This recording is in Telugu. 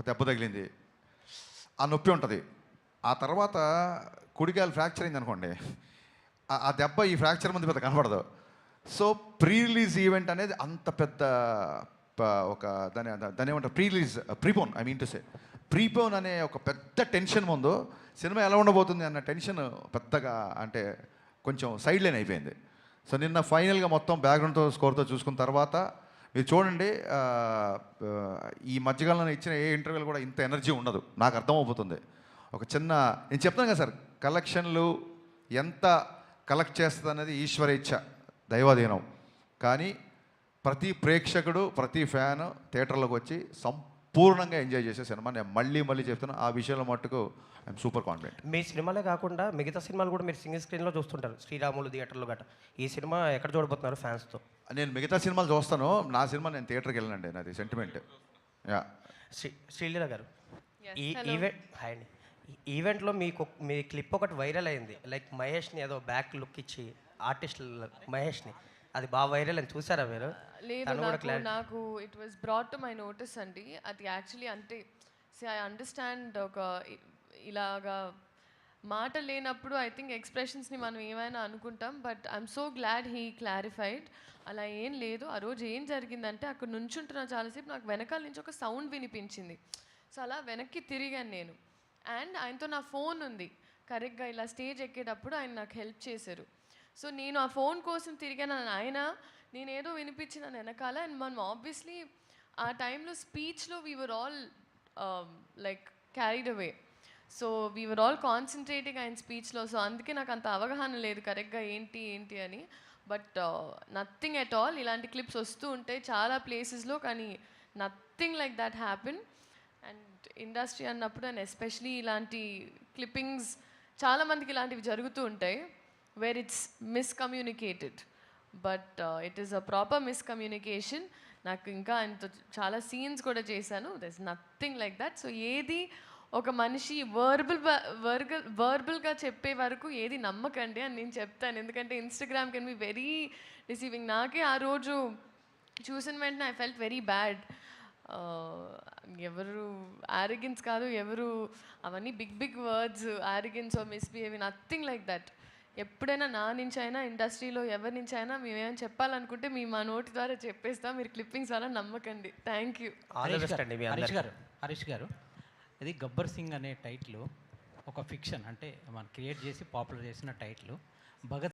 ఒక దెబ్బ తగిలింది, ఆ నొప్పి ఉంటుంది. ఆ తర్వాత కుడికాయలు ఫ్రాక్చర్ అయింది అనుకోండి, ఆ దెబ్బ ఈ ఫ్రాక్చర్ ముందు పెద్ద కనపడదు. సో ప్రీ రిలీజ్ ఈవెంట్ అనేది అంత పెద్ద ఒక దాని ఏమంటారు, prepone I mean to say prepone అనే ఒక పెద్ద టెన్షన్ ముందు సినిమా ఎలా ఉండబోతుంది అన్న టెన్షన్ పెద్దగా అంటే కొంచెం సైడ్ లైన్ అయిపోయింది. సో నిన్న ఫైనల్గా మొత్తం బ్యాక్గ్రౌండ్తో స్కోర్తో చూసుకున్న తర్వాత మీరు చూడండి, ఈ మధ్యకాలంలో ఇచ్చిన ఏ ఇంటర్వ్యూలు కూడా ఇంత ఎనర్జీ ఉండదు, నాకు అర్థమవుతుంది. ఒక చిన్న నేను చెప్తాను కదా సార్, కలెక్షన్లు ఎంత కలెక్ట్ చేస్తుంది అనేది ఈశ్వరేచ్ఛ, దైవాధీనం. కానీ ప్రతి ప్రేక్షకుడు ప్రతి ఫ్యాన్ థియేటర్లోకి వచ్చి సంపూర్ణంగా ఎంజాయ్ చేసే సినిమా. నేను మళ్ళీ చెప్తున్నా, ఆ విషయంలో మట్టుకు ఐఎమ్ సూపర్ కాన్ఫిడెంట్. మీ సినిమాలే కాకుండా మిగతా సినిమాలు కూడా మీరు సింగిల్ స్క్రీన్లో చూస్తుంటారు, శ్రీరాములు థియేటర్లో గట్రా. ఈ సినిమా ఎక్కడ చూడబోతున్నారు ఫ్యాన్స్తో? నేను మిగతా సినిమాలు చూస్తాను, నా సినిమా నేను థియేటర్కి వెళ్ళానండి, నాది సెంటిమెంట్. యా శ్రీలీల గారు, ఈ ఈవెంట్లో మీ క్లిప్ ఒకటి వైరల్ అయింది, లైక్ మహేష్ని ఏదో బ్యాక్ లుక్ ఇచ్చి ఆర్టిస్ట్ మహేష్ని, అది బాగా వైరల్ అని చూసారా మీరు? లేదు, నాకు it was brought to my notice అండి. అది యాక్చువల్లీ అంటే ఐ అండర్స్టాండ్, ఒక ఇలాగా మాట లేనప్పుడు ఐ థింక్ ఎక్స్ప్రెషన్స్ని మనం ఏమైనా అనుకుంటాం. But I'm so glad he clarified. అలా ఏం లేదు. ఆ రోజు ఏం జరిగిందంటే, అక్కడ నుంచుంటున్నా చాలాసేపు, నాకు వెనకాల నుంచి ఒక సౌండ్ వినిపించింది. సో అలా వెనక్కి తిరిగాను నేను. అండ్ ఆయనతో నా ఫోన్ ఉంది, కరెక్ట్గా ఇలా స్టేజ్ ఎక్కేటప్పుడు ఆయన నాకు హెల్ప్ చేశారు. సో నేను ఆ ఫోన్ కోసం తిరిగాను, ఆయన నేనేదో వినిపించిన వెనకాల. అండ్ మనం ఆబ్వియస్లీ ఆ టైంలో స్పీచ్లో we were all like carried away. So we were all concentrating ఆయన స్పీచ్లో. సో అందుకే నాకు అంత అవగాహన లేదు కరెక్ట్గా ఏంటి అని. But nothing at all. ఇలాంటి క్లిప్స్ వస్తూ ఉంటాయి చాలా ప్లేసెస్లో, కానీ nothing like that happen. And industry అన్నప్పుడు, అండ్ ఎస్పెషలీ ఇలాంటి క్లిప్పింగ్స్ చాలామందికి ఇలాంటివి జరుగుతూ ఉంటాయి, where it's miscommunicated. But it is a proper miscommunication. నాకు ఇంకా ఆయనతో చాలా సీన్స్ కూడా చేశాను. There is nothing like that. So ఏది ఒక మనిషి వర్బల్గా చెప్పే వరకు ఏది నమ్మకండి అని నేను చెప్తాను. ఎందుకంటే Instagram can be very receiving. నాకే ఆ రోజు చూసిన వెంటనే ఐ ఫెల్ట్ వెరీ బ్యాడ్. ఎవరు ఆరోగెన్స్ కాదు, ఎవరు అవన్నీ big words, arrogance or misbehaving, nothing like that. ఎప్పుడైనా నా నుంచి అయినా, ఇండస్ట్రీలో ఎవరి నుంచి అయినా మేమేమైనా చెప్పాలనుకుంటే మా నోటి ద్వారా చెప్పేస్తాం. మీరు క్లిప్పింగ్స్ అలా నమ్మకండి. Thank you. హరీష్ గారు, ఇది గబ్బర్ సింగ్ అనే టైటిల్ ఒక ఫిక్షన్, అంటే మనం క్రియేట్ చేసి పాపులర్ చేసిన టైటిల్. భగత్